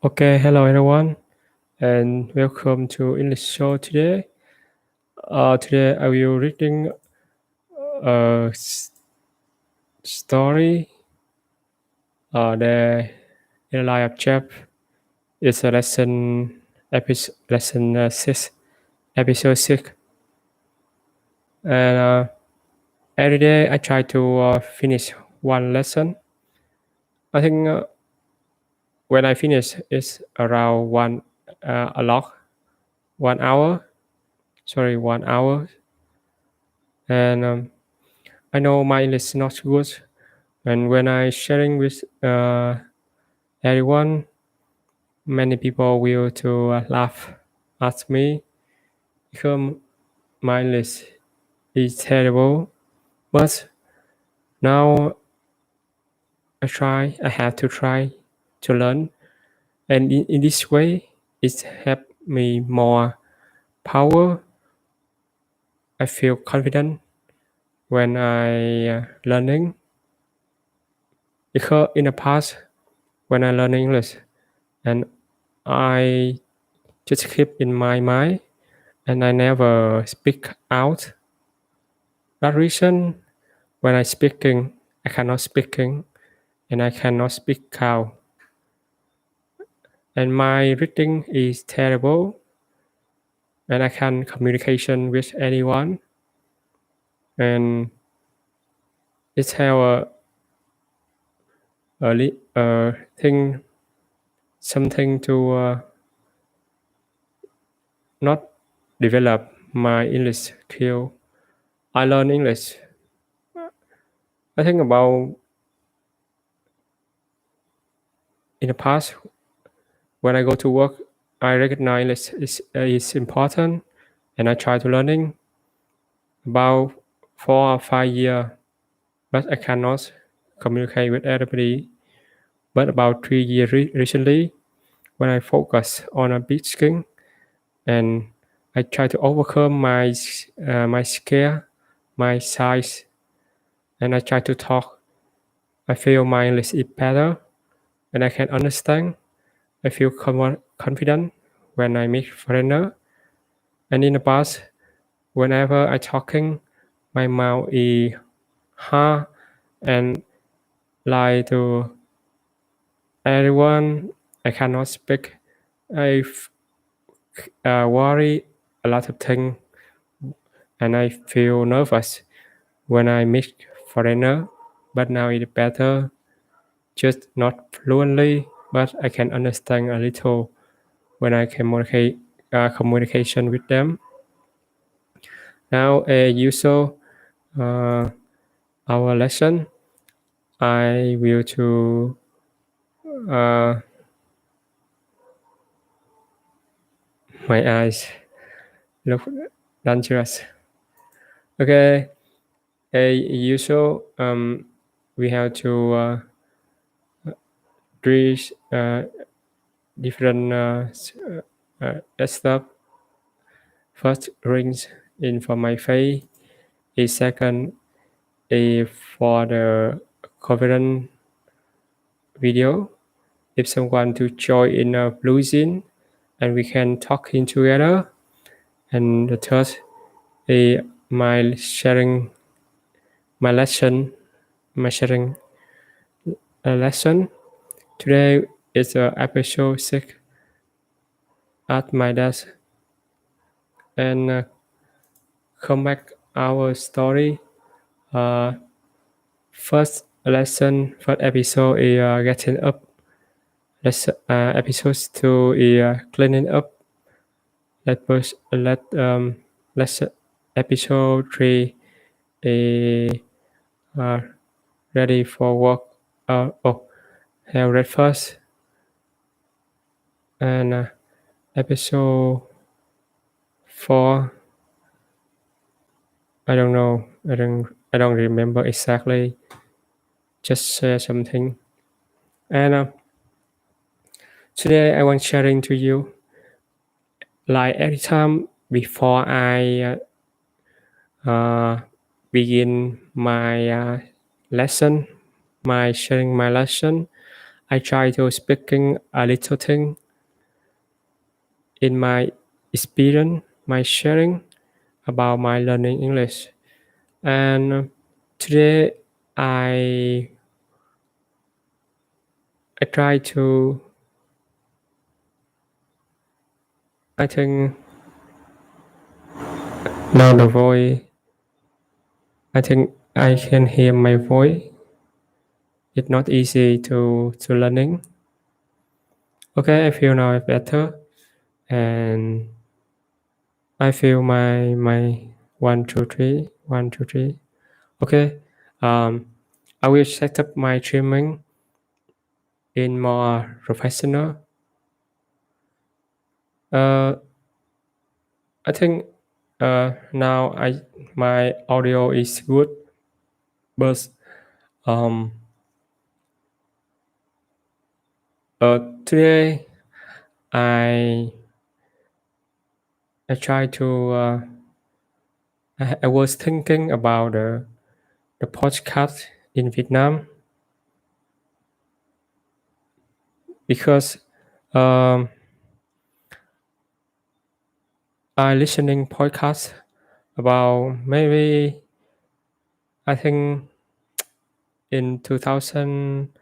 Okay, hello everyone, and welcome to English show today. Today I will reading a story. The in life of chap is a lesson 6, episode 6, and every day I try to finish one lesson. I think when I finish it's around a lot 1 hour. Sorry, 1 hour, and I know my English is not good, and when I sharing with everyone, many people will to laugh at me because my English is terrible. But now I have to try to learn, and in this way, it help me more power. I feel confident when I learning because in the past when I learn English and I just keep in my mind and I never speak out. That reason when I speaking, I cannot speaking and I cannot speak out. And my reading is terrible and I can communication with anyone. And it's how a thing something to not develop my English skill. I learn English. I think about in the past when I go to work, I recognize is important, and I try to learning about 4 or 5 years, but I cannot communicate with everybody. But about 3 years recently, when I focus on a big skin, and I try to overcome my scare, my size, and I try to talk. I feel my English is better, and I can understand. I feel confident when I meet foreigner. And in the past, whenever I talking, my mouth is hard and lie to everyone. I cannot speak. I worry a lot of things, and I feel nervous when I meet foreigner. But now it's better, just not fluently, but I can understand a little when I communication with them. Now, as usual, uh, our lesson, I will to my eyes look dangerous. Okay, as usual, we have to read different stuff. First, rings in for my face. A second, a for the covenant video. If someone to join in a blue scene, and we can talk in together. And the third, a my sharing my lesson, my sharing a lesson. Today is episode 6 at my desk, and come back our story. Uh, first episode is getting up. Episode 2 is cleaning up. Let's episode 3 is uh, ready for work. Have read first, and episode 4. I don't know. I don't remember exactly. Just say something. And today I want sharing to you. Like every time before I begin my lesson, my sharing my lesson, I try to speaking a little thing in my experience, my sharing about my learning English. And today I try to, I think now the voice, I think I can hear my voice. It's not easy to learning. Okay, I feel now better, and I feel my 1 2 3 1 2 3. Okay, I will set up my streaming in more professional. Uh, I think now my audio is good, but um, today I try to I was thinking about the podcast in Vietnam because um, I listening podcast about maybe I think in 2000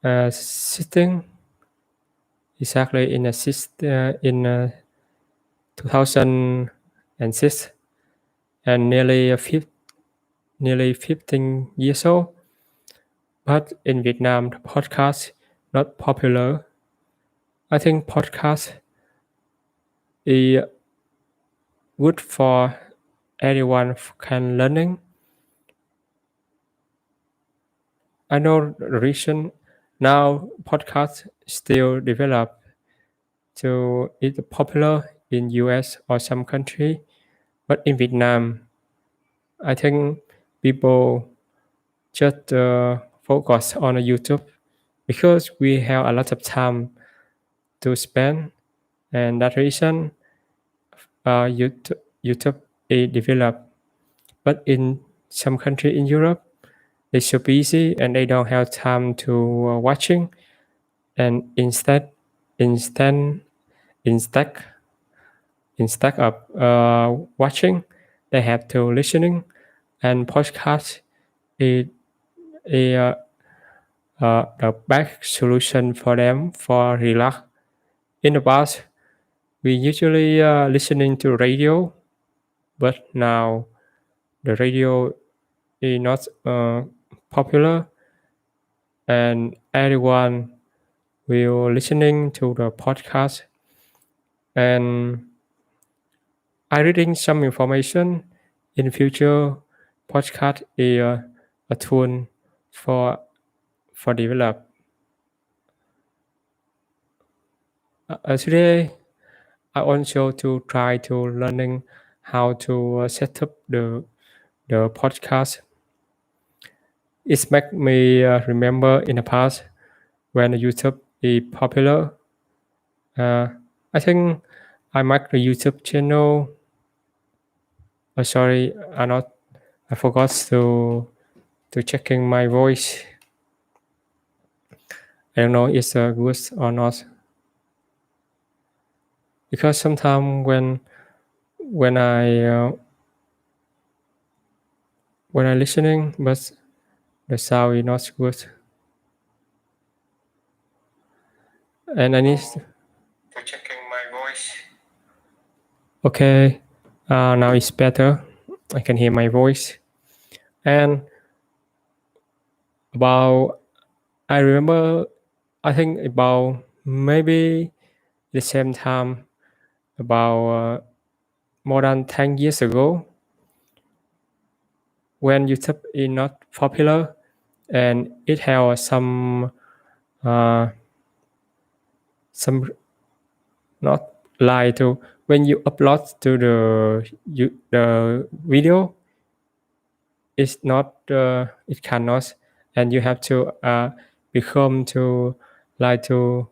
16 exactly in 2006 and nearly 15 years old. But in Vietnam, the podcast not popular. I think podcast is good for anyone can learning. I know the reason now podcast still develop to it's popular in US or some country, but in Vietnam, I think people just focus on YouTube because we have a lot of time to spend, and that reason YouTube is developed. But in some country in Europe, they're so busy and they don't have time to watching, and instead instead instead of watching, they have to listening, and podcast is a the best solution for them for relax. In the past, we usually listening to radio, but now the radio is not popular, and everyone will listening to the podcast. And I reading some information in future. Podcast is a tool for develop. Today I also to try to learning how to set up the podcast. It make me remember in the past when YouTube is popular. Uh, I think I make the YouTube channel. Sorry, I not. I forgot to checking my voice. I don't know it's good or not because sometimes when I listening, but the sound is not good, and I need to checking my voice. Okay, now it's better. I can hear my voice, and about I remember. I think about maybe the same time about more than 10 years ago when YouTube is not popular and it had uh, some not like to when you upload to the video it's not it cannot and you have to become to like to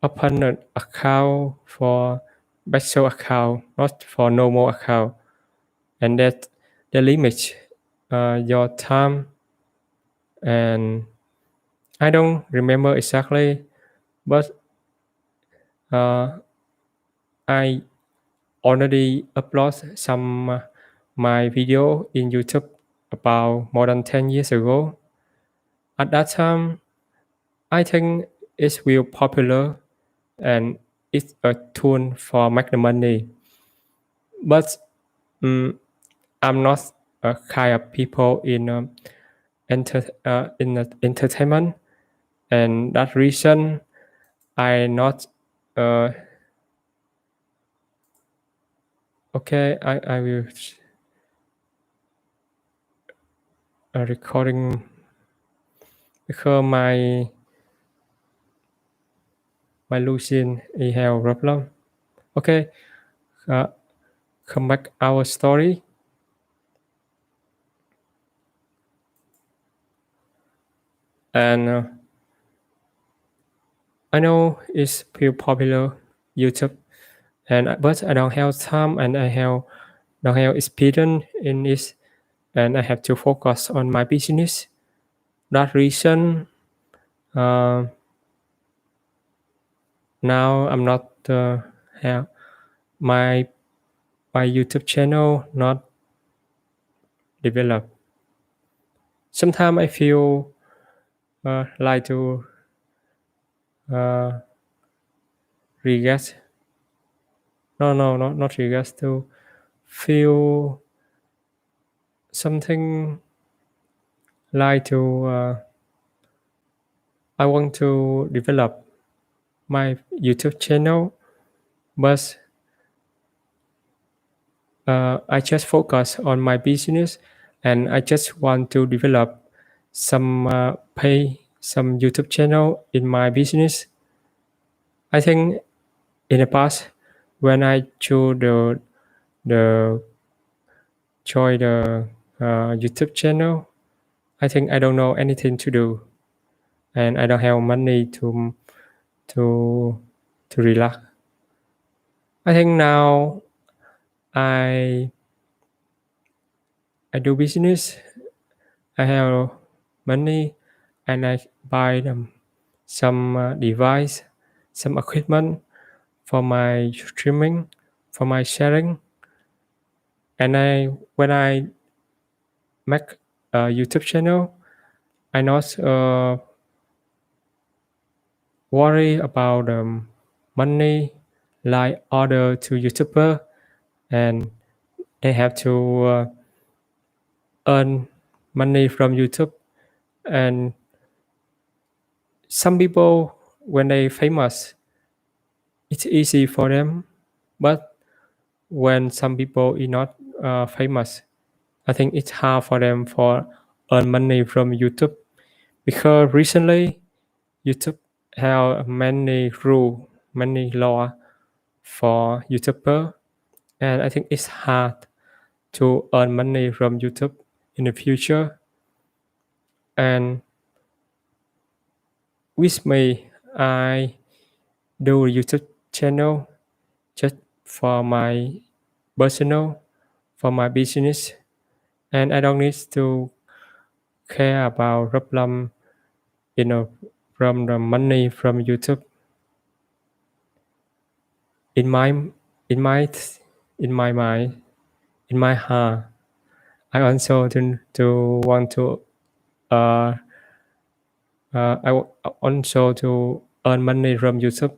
open an account for special account not for normal account and that the limit your time, and I don't remember exactly, but I already upload some my video in YouTube about more than 10 years ago. At that time, I think it will popular and it's a tool for make the money. But I'm not a kind of people in entertainment, and that reason I not okay. I will recording because my Lucien he have problem. Okay, come back our story. And I know it's pretty popular YouTube, but I don't have time and don't have experience in it, and I have to focus on my business. That reason, uh, now I'm not have my YouTube channel not developed. Sometimes I feel like to regret. No, not regret. To feel something like to I want to develop my YouTube channel, but I just focus on my business, and I just want to develop some pay some YouTube channel in my business. I think in the past when I chose the join the YouTube channel, I think I don't know anything to do, and I don't have money to to relax. I think now I I do business. I have money, and I buy them some device, some equipment for my streaming, for my sharing, and when I make a YouTube channel, I not worry about money like order to YouTuber, and they have to earn money from YouTube. And some people when they famous, it's easy for them, but when some people is not famous, I think it's hard for them for earn money from YouTube, because recently YouTube have many rule, many law for YouTuber, and I think it's hard to earn money from YouTube in the future. And with me, I do a YouTube channel just for my personal, for my business, and I don't need to care about problem, from the money from YouTube. In my in my in my mind, in my heart, I also to want to uh, also to earn money from YouTube,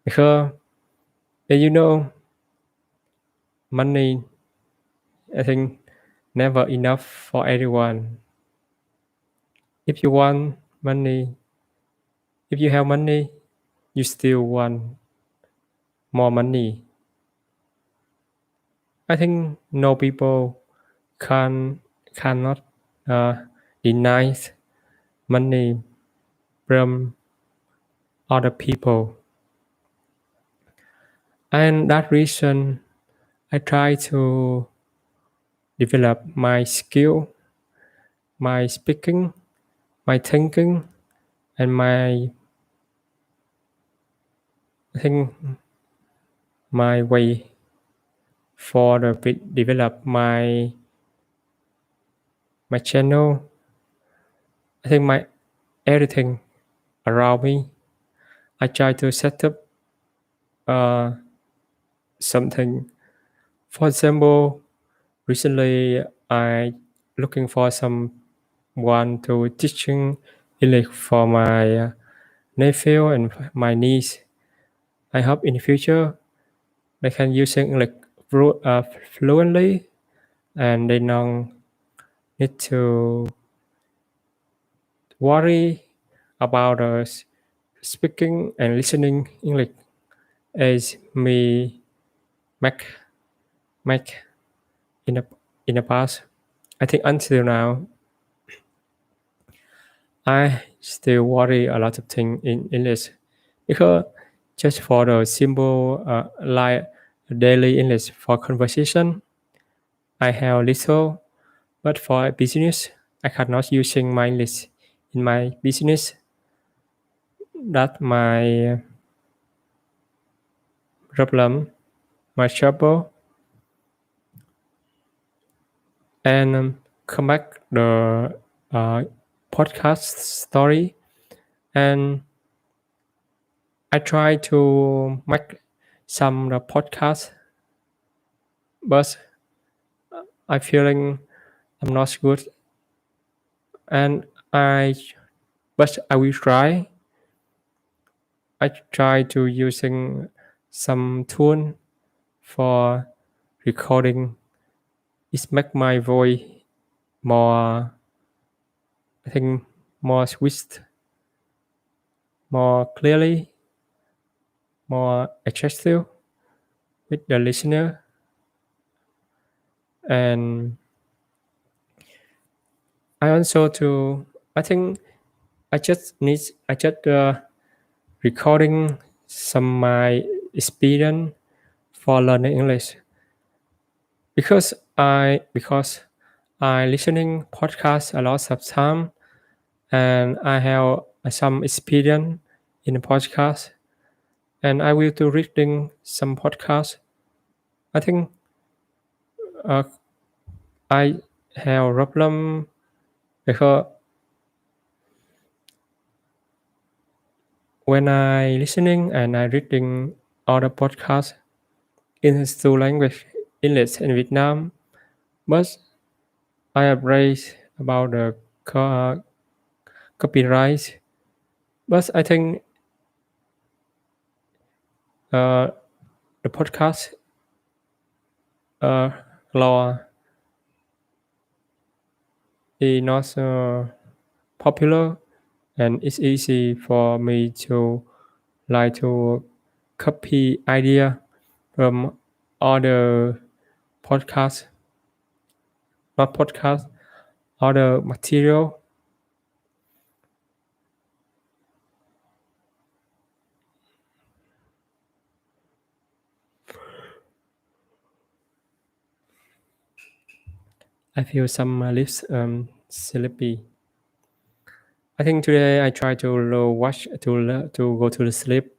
because money, I think, never enough for everyone. If you want money, if you have money, you still want more money. I think no people cannot uh, deny money from other people, and that reason I try to develop my skill, my speaking, my thinking, and my I think my way for the develop my my channel, I think my everything around me. I try to set up something. For example, recently I looking for someone to teaching English for my nephew and my niece. I hope in the future they can use English fluently, and they don't need to worry about speaking and listening English as me make make in the past. I think until now I still worry a lot of things in English because just for the simple like daily English for conversation, I have little, but for business, I cannot using my English in my business. That my problem, my trouble, and come back the podcast story, and I try to make some the podcast, but I feeling I'm not good, and I will try. I try to using some tool for recording. It make my voice more, I think, more sweet, more clearly, more attractive with the listener, and I also to I think I just recording some my experience for learning English because I listening podcast a lot of time, and I have some experience in the podcast, and I will to reading some podcast. I think uh, I have a problem because when I listening and I reading other podcasts in two language, English and Vietnam, but I have raised about the copyright. But I think uh, the podcast uh, law is not popular, and it's easy for me to like to copy idea from other podcasts, not podcast, other material. I feel some lips sleepy. I think today I try to watch to go to the sleep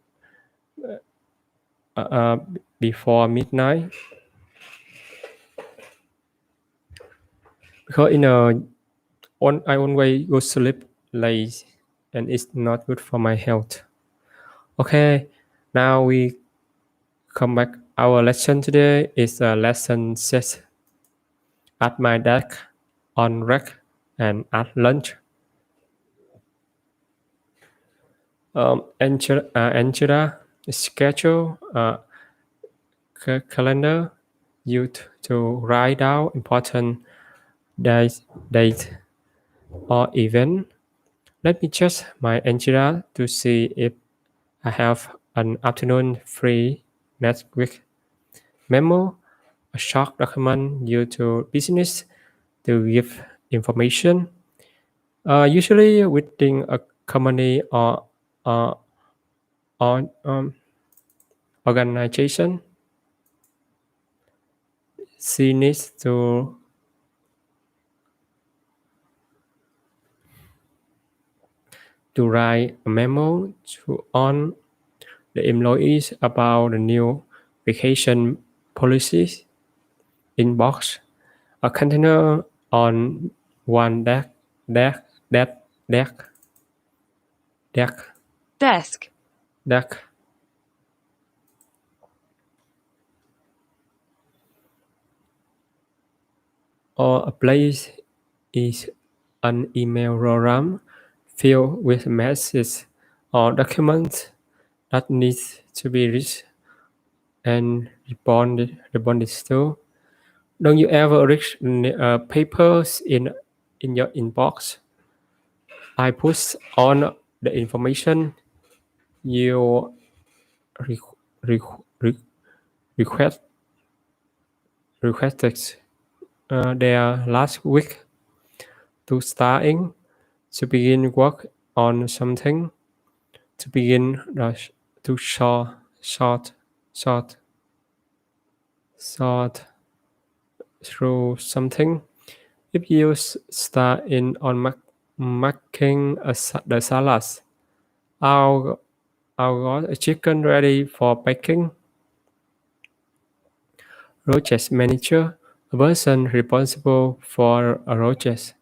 before midnight because I always go sleep late and it's not good for my health. Okay, now we come back. Our lesson today is a lesson set at my desk, on rec, and at lunch. Angela schedule calendar used to write down important date or event. Let me check my agenda to see if I have an afternoon free next week. Memo, a short document used to business to give information, usually within a company uh, or organization. She needs to write a memo on the employees about the new vacation policies. Inbox, a container on One desk, desk, desk, desk, desk, desk, desk. Or a place is an email program filled with messages or documents that needs to be read and responded to. Don't you ever read papers in your inbox? I push on the information you re- re- re- request requested there last week to starting to begin work on something to begin to sort sort through something. If you start in on making the salads, I'll got a chicken ready for baking. Roches manager, a person responsible for a Roches.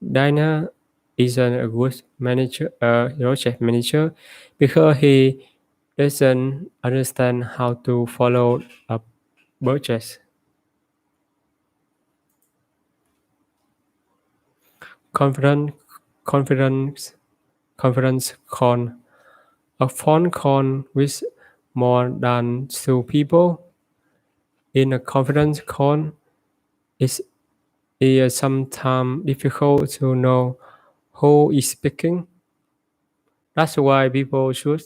Dina isn't a good manager, Roches manager, because he doesn't understand how to follow up budgets. Confidence, confidence, conference call. A phone call with more than two people. In a conference call, it is sometimes difficult to know who is speaking. That's why people should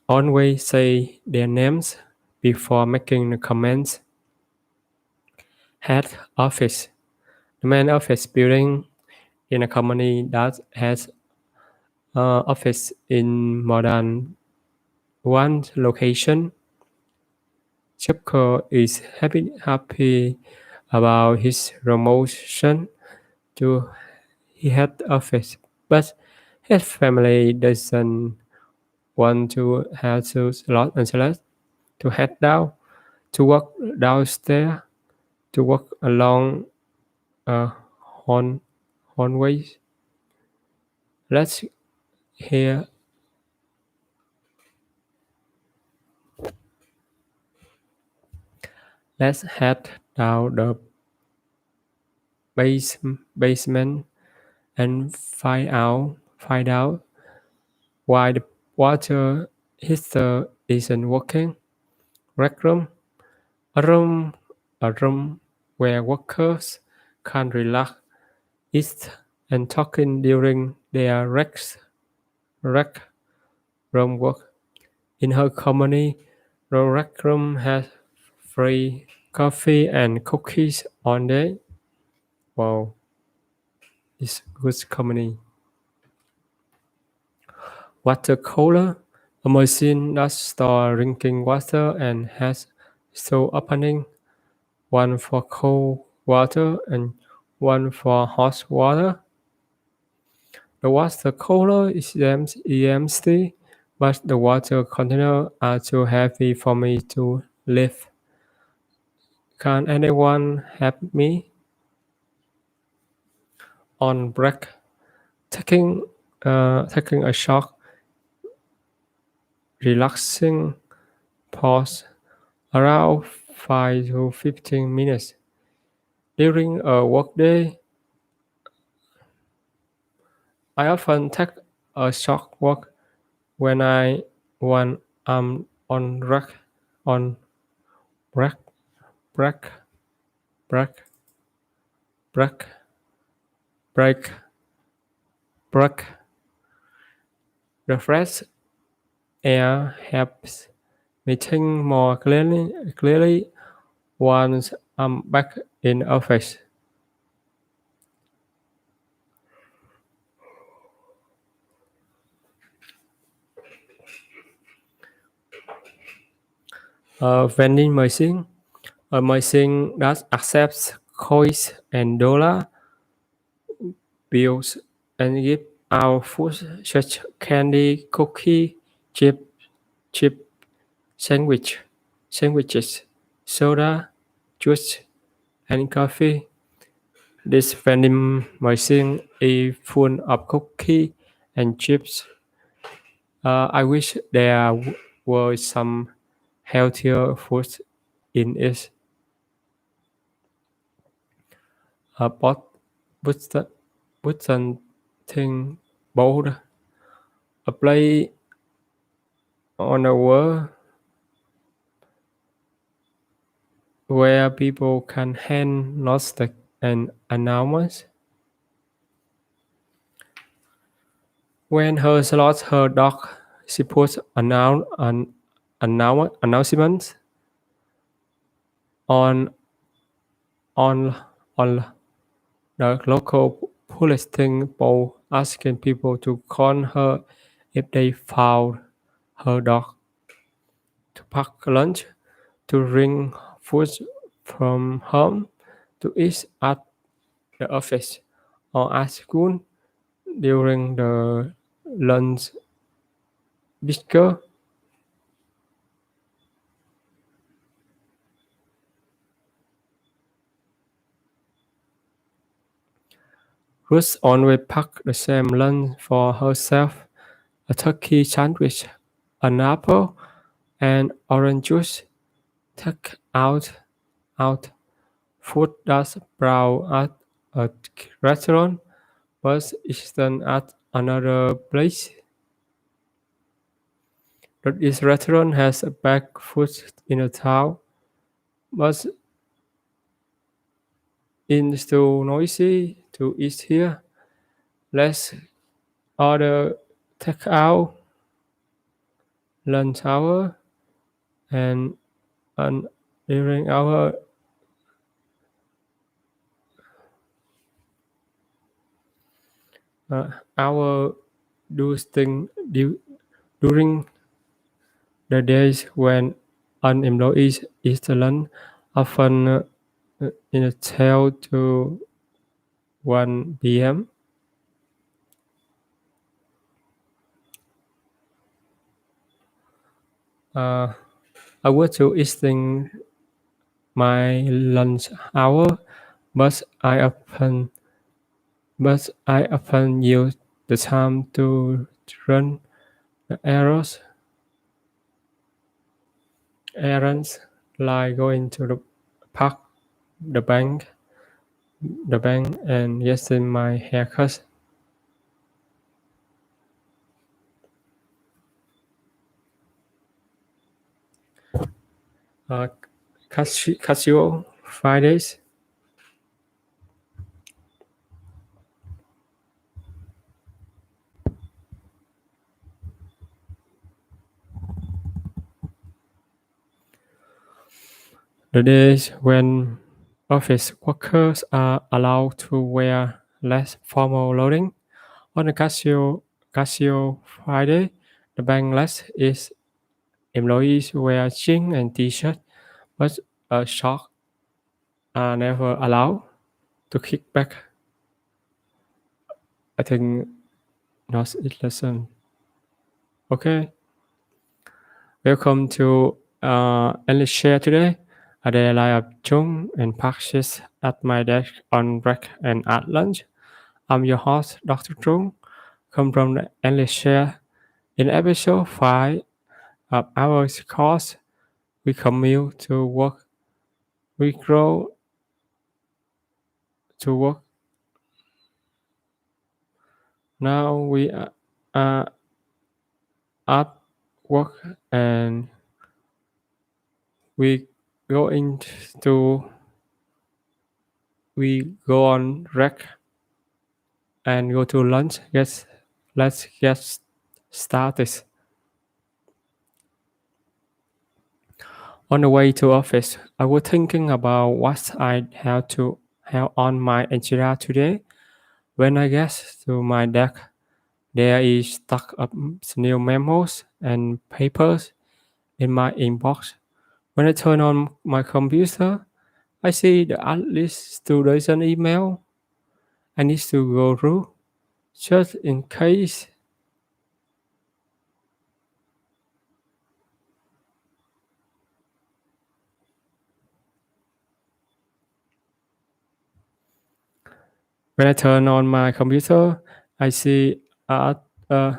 always say their names before making the comments. Head office. The main office building in a company that has office in more than one location. Chapko is happy about his promotion to head office, but his family doesn't want to have to Los Angeles to head down to work downstairs to work along a horn hallway. Let's hear let's head down the basement and find out why the water heater isn't working. Rec room, a room, a room where workers can relax, eat, and talking during their rec room work. In her company, the rec room has free coffee and cookies on day. Wow, it's good company. Water cooler, a machine that stores drinking water and has two openings, one for cold water and one for hot water. The water cooler is empty, but the water containers are too heavy for me to lift. Can anyone help me? On break, taking a short, relaxing pause around 5 to 15 minutes. During a workday, I often take a short walk when I'm on break, break, break, break, break, break. The fresh air helps me think more clearly once I'm back in office. A vending machine, a machine that accepts coins and dollar bills and give out food such candy, cookie, chip, chip, sandwich. sandwiches, soda, juice, and coffee. This vending machine is full of cookies and chips. I wish there were some healthier foods in it. But wouldn't think bold. A play on a world where people can hand nostalgic and announcements. When her lost her dog, she puts announcements on on on the local bulletin board asking people to call her if they found her dog, to pack lunch, to bring food from home, to eat at the office or at school during the lunch break. Ruth always packed the same lunch for herself: a turkey sandwich, an apple, and orange juice. Take out food that's brought at a restaurant but isn't at another place. This restaurant has a back food in the town, but it's too noisy to eat here. Let's order takeout, lunch hour, and an during our do thing during the days when an employee is lunch, often in a 12 to 1 p.m. Uh, I was to eating my lunch hour, but I often use the time to run the errands like going to the park, the bank, and getting my haircut. Uh, casual Fridays. The days when office workers are allowed to wear less formal clothing. On a casual Friday, the bank list is employees wear jeans and t-shirt, but shorts are never allowed. To kick back, I think not it lesson. Okay, welcome to English Share today. A day live of Chung and practice at my desk on break and at lunch. I'm your host, Dr. Chung, come from the English Share. In episode 5 of our course, we commute to work, we grow to work. Now we are at work and we go into we go on rec and go to lunch. Yes, let's get started. On the way to office, I was thinking about what I have on my agenda today. When I get to my desk, there is stack of new memos and papers in my inbox. When I turn on my computer, I see the at least 2 dozen email I need to go through just in case. When I turn on my computer, I see at uh,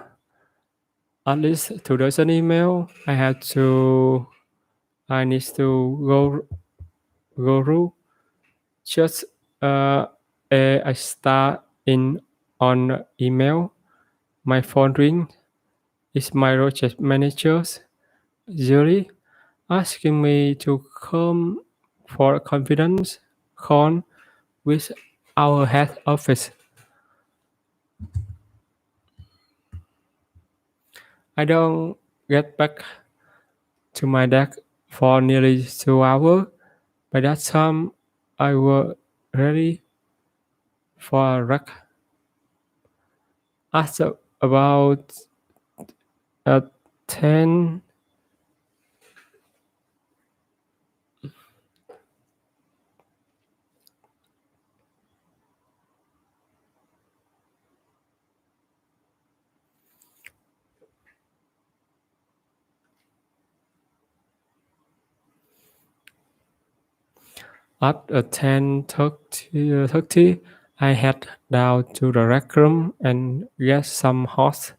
at least 2 dozen email. I need to go through. Just I start in on email. My phone ring. It's my project managers usually asking me to come for a confidence call with our head office. I don't get back to my desk for nearly 2 hours. By that time, I was ready for a wreck. After about 10 at 10:30, I head down to the rec room and get some hot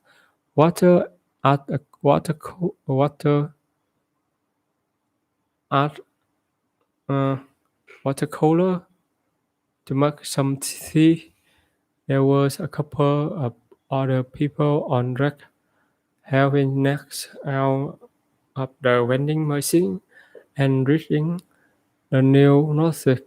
water at a at a water cooler to make some tea. There was a couple of other people on rec helping next out of the vending machine and reading the new notice.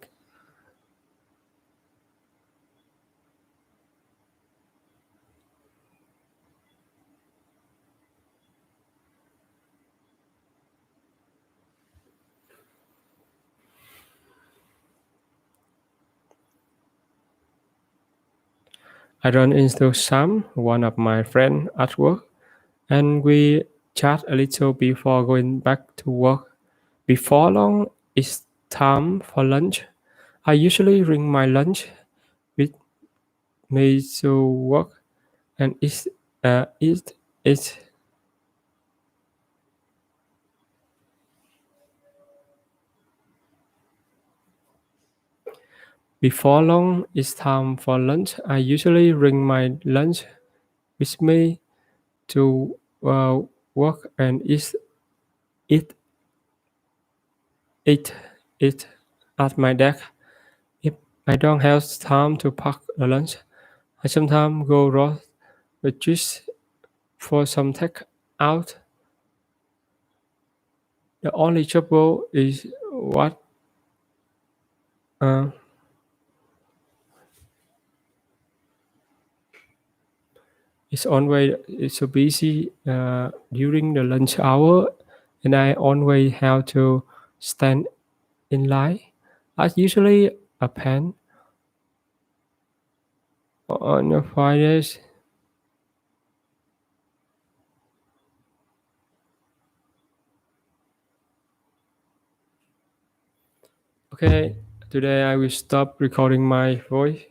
I run into Sam, one of my friends at work, and we chat a little before going back to work. Before long, it's time for lunch. I usually bring my lunch with me to work and eat it. Before long, it's time for lunch. I usually bring my lunch with me to work and eat eat it at my desk. If I don't have time to pack the lunch, I sometimes go roast the juice for some take out. The only trouble is what uh, it's so busy during the lunch hour, and I always have to stand in line. I usually a pen on the Fridays. Okay, today I will stop recording my voice.